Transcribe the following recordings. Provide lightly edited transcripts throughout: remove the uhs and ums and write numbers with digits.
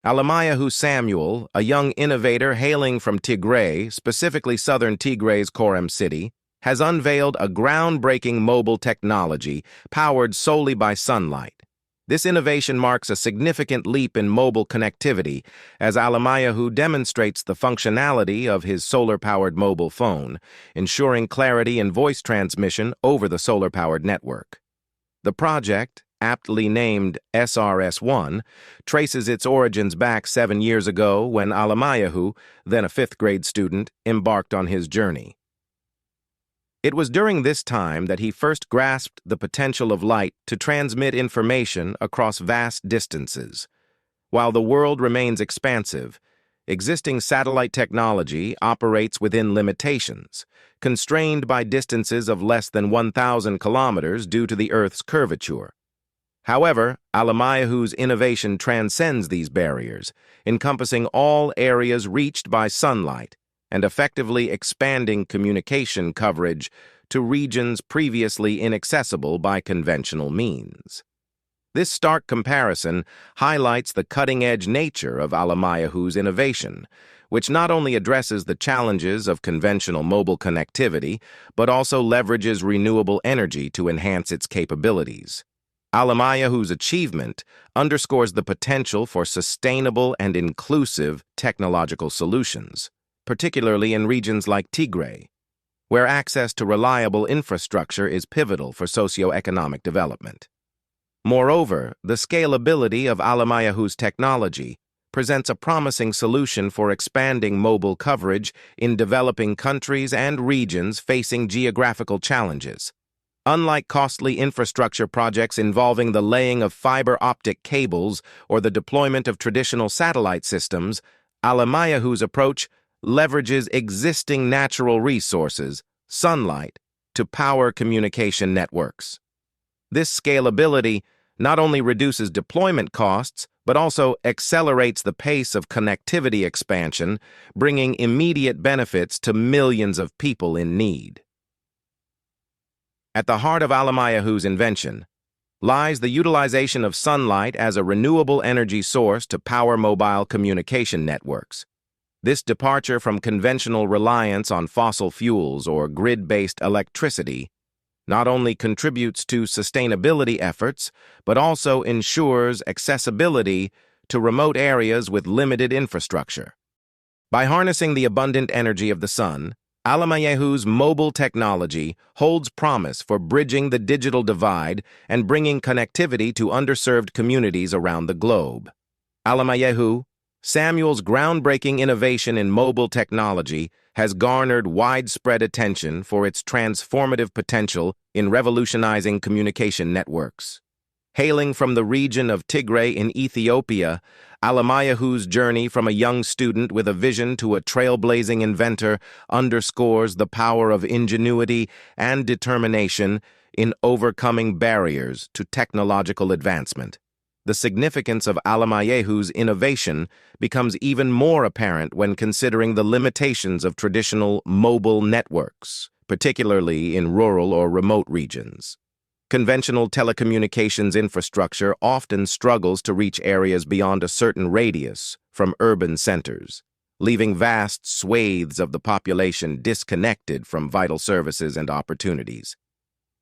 Alamayahu Samuel, a young innovator hailing from Tigray, specifically southern Tigray's Korem city, has unveiled a groundbreaking mobile technology powered solely by sunlight. This innovation marks a significant leap in mobile connectivity as Alamayahu demonstrates the functionality of his solar-powered mobile phone, ensuring clarity and voice transmission over the solar-powered network. The project, aptly named SRS-1, traces its origins back 7 years ago when Alamayahu, then a 5th-grade student, embarked on his journey. It was during this time that he first grasped the potential of light to transmit information across vast distances. While the world remains expansive, existing satellite technology operates within limitations, constrained by distances of less than 1,000 kilometers due to the Earth's curvature. However, Alamayahu's innovation transcends these barriers, encompassing all areas reached by sunlight, and effectively expanding communication coverage to regions previously inaccessible by conventional means. This stark comparison highlights the cutting-edge nature of Alamayahu's innovation, which not only addresses the challenges of conventional mobile connectivity, but also leverages renewable energy to enhance its capabilities. Alamayahu's achievement underscores the potential for sustainable and inclusive technological solutions, particularly in regions like Tigray, where access to reliable infrastructure is pivotal for socio-economic development. Moreover, the scalability of Alamayahu's technology presents a promising solution for expanding mobile coverage in developing countries and regions facing geographical challenges. Unlike costly infrastructure projects involving the laying of fiber optic cables or the deployment of traditional satellite systems, Alamayahu's approach leverages existing natural resources, sunlight, to power communication networks. This scalability not only reduces deployment costs, but also accelerates the pace of connectivity expansion, bringing immediate benefits to millions of people in need. At the heart of Alamayahu's invention lies the utilization of sunlight as a renewable energy source to power mobile communication networks. This departure from conventional reliance on fossil fuels or grid-based electricity not only contributes to sustainability efforts, but also ensures accessibility to remote areas with limited infrastructure. By harnessing the abundant energy of the sun, Alamayahu's mobile technology holds promise for bridging the digital divide and bringing connectivity to underserved communities around the globe. Alamayahu Samuel's groundbreaking innovation in mobile technology has garnered widespread attention for its transformative potential in revolutionizing communication networks. Hailing from the region of Tigray in Ethiopia, Alamayahu's journey from a young student with a vision to a trailblazing inventor underscores the power of ingenuity and determination in overcoming barriers to technological advancement. The significance of Alamayahu's innovation becomes even more apparent when considering the limitations of traditional mobile networks, particularly in rural or remote regions. Conventional telecommunications infrastructure often struggles to reach areas beyond a certain radius from urban centers, leaving vast swathes of the population disconnected from vital services and opportunities.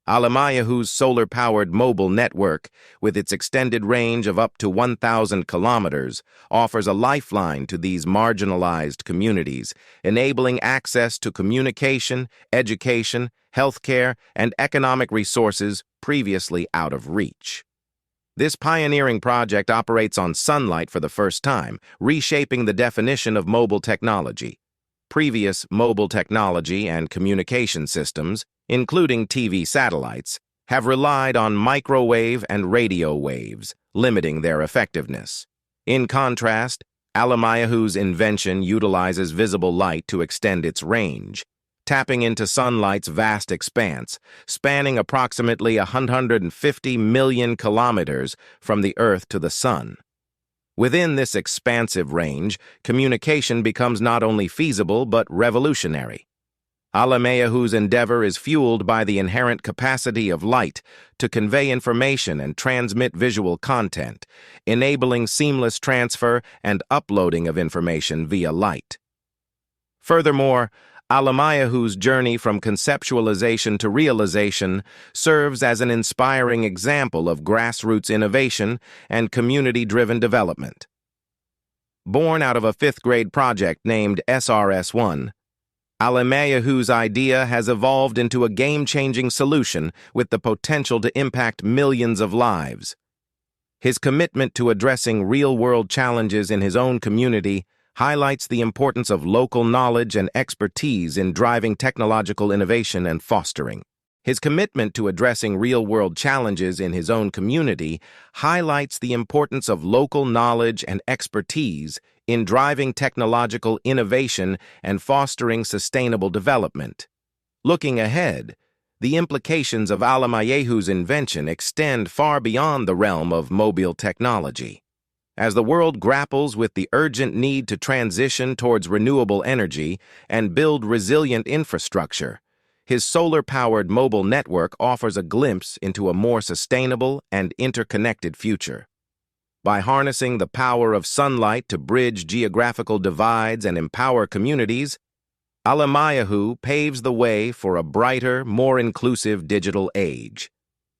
Alamayahu's solar-powered mobile network, with its extended range of up to 1,000 kilometers, offers a lifeline to these marginalized communities, enabling access to communication, education, healthcare, and economic resources previously out of reach. This pioneering project operates on sunlight for the first time, reshaping the definition of mobile technology. Previous mobile technology and communication systems, including TV satellites, have relied on microwave and radio waves, limiting their effectiveness. In contrast, Alamayahu's invention utilizes visible light to extend its range, tapping into sunlight's vast expanse, spanning approximately 150 million kilometers from the Earth to the Sun. Within this expansive range, communication becomes not only feasible but revolutionary. Alemayahu's endeavor is fueled by the inherent capacity of light to convey information and transmit visual content, enabling seamless transfer and uploading of information via light. Furthermore, Alemayahu's journey from conceptualization to realization serves as an inspiring example of grassroots innovation and community-driven development. Born out of a fifth-grade project named SRS-1, Alemayahu's idea has evolved into a game-changing solution with the potential to impact millions of lives. His commitment to addressing real-world challenges in his own community highlights the importance of local knowledge and expertise in driving technological innovation and fostering. His commitment to addressing real-world challenges in his own community highlights the importance of local knowledge and expertise in driving technological innovation and fostering sustainable development. Looking ahead, the implications of Alemayahu's invention extend far beyond the realm of mobile technology. As the world grapples with the urgent need to transition towards renewable energy and build resilient infrastructure, his solar-powered mobile network offers a glimpse into a more sustainable and interconnected future. By harnessing the power of sunlight to bridge geographical divides and empower communities, Alemayahu paves the way for a brighter, more inclusive digital age.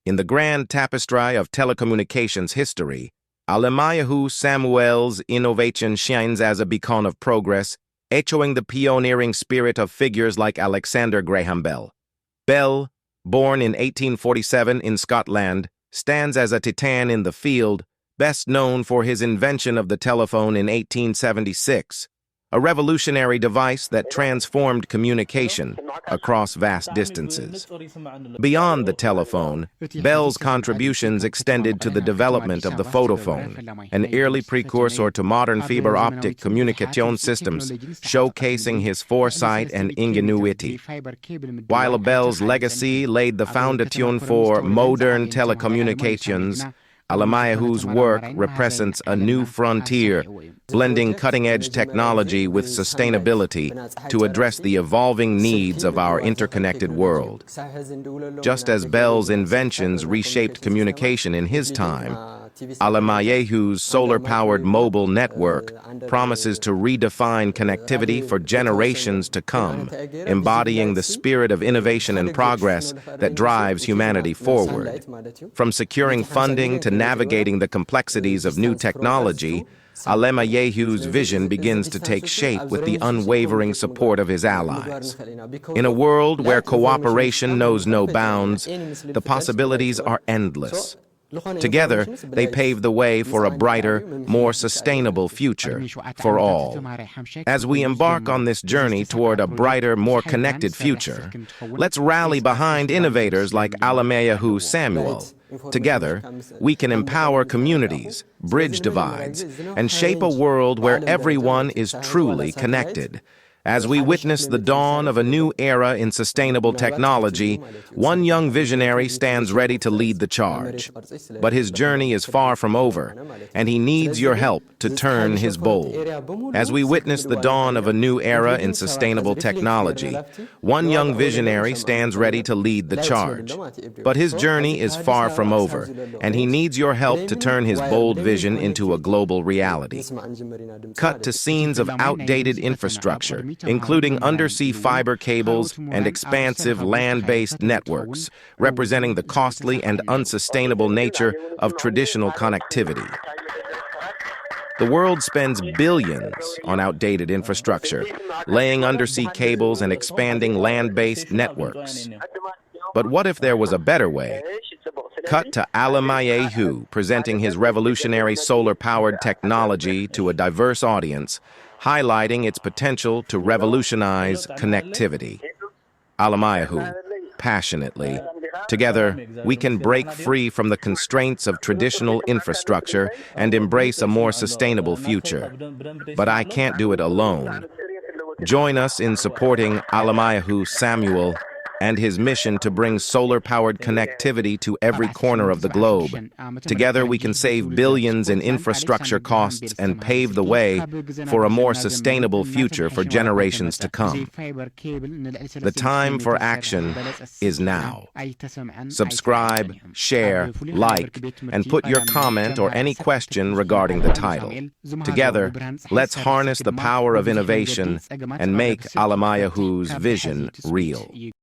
In the grand tapestry of telecommunications history, Alemayahu Samuel's innovation shines as a beacon of progress, echoing the pioneering spirit of figures like Alexander Graham Bell. Bell, born in 1847 in Scotland, stands as a titan in the field, best known for his invention of the telephone in 1876, a revolutionary device that transformed communication across vast distances. Beyond the telephone, Bell's contributions extended to the development of the photophone, an early precursor to modern fiber optic communication systems, showcasing his foresight and ingenuity. While Bell's legacy laid the foundation for modern telecommunications, Alemayahu's work represents a new frontier, blending cutting-edge technology with sustainability to address the evolving needs of our interconnected world. Just as Bell's inventions reshaped communication in his time, Alemayahu's solar-powered mobile network promises to redefine connectivity for generations to come, embodying the spirit of innovation and progress that drives humanity forward. From securing funding to navigating the complexities of new technology, Alemayahu's vision begins to take shape with the unwavering support of his allies. In a world where cooperation knows no bounds, the possibilities are endless. Together, they pave the way for a brighter, more sustainable future for all. As we embark on this journey toward a brighter, more connected future, let's rally behind innovators like Alemayahu Samuel. Together, we can empower communities, bridge divides, and shape a world where everyone is truly connected. As we witness the dawn of a new era in sustainable technology, one young visionary stands ready to lead the charge. But his journey is far from over, and he needs your help to turn his bold. As we witness the dawn of a new era in sustainable technology, one young visionary stands ready to lead the charge. But his journey is far from over, and he needs your help to turn his bold vision into a global reality. Cut to scenes of outdated infrastructure, including undersea fiber cables and expansive land-based networks, representing the costly and unsustainable nature of traditional connectivity. The world spends billions on outdated infrastructure, laying undersea cables and expanding land-based networks. But what if there was a better way? Cut to Alemayahu presenting his revolutionary solar-powered technology to a diverse audience, highlighting its potential to revolutionize connectivity. Alemayahu, passionately, together, we can break free from the constraints of traditional infrastructure and embrace a more sustainable future. But I can't do it alone. Join us in supporting Alemayahu Samuel and his mission to bring solar-powered connectivity to every corner of the globe. Together, we can save billions in infrastructure costs and pave the way for a more sustainable future for generations to come. The time for action is now. Subscribe, share, like, and put your comment or any question regarding the title. Together, let's harness the power of innovation and make Alamayahu's vision real.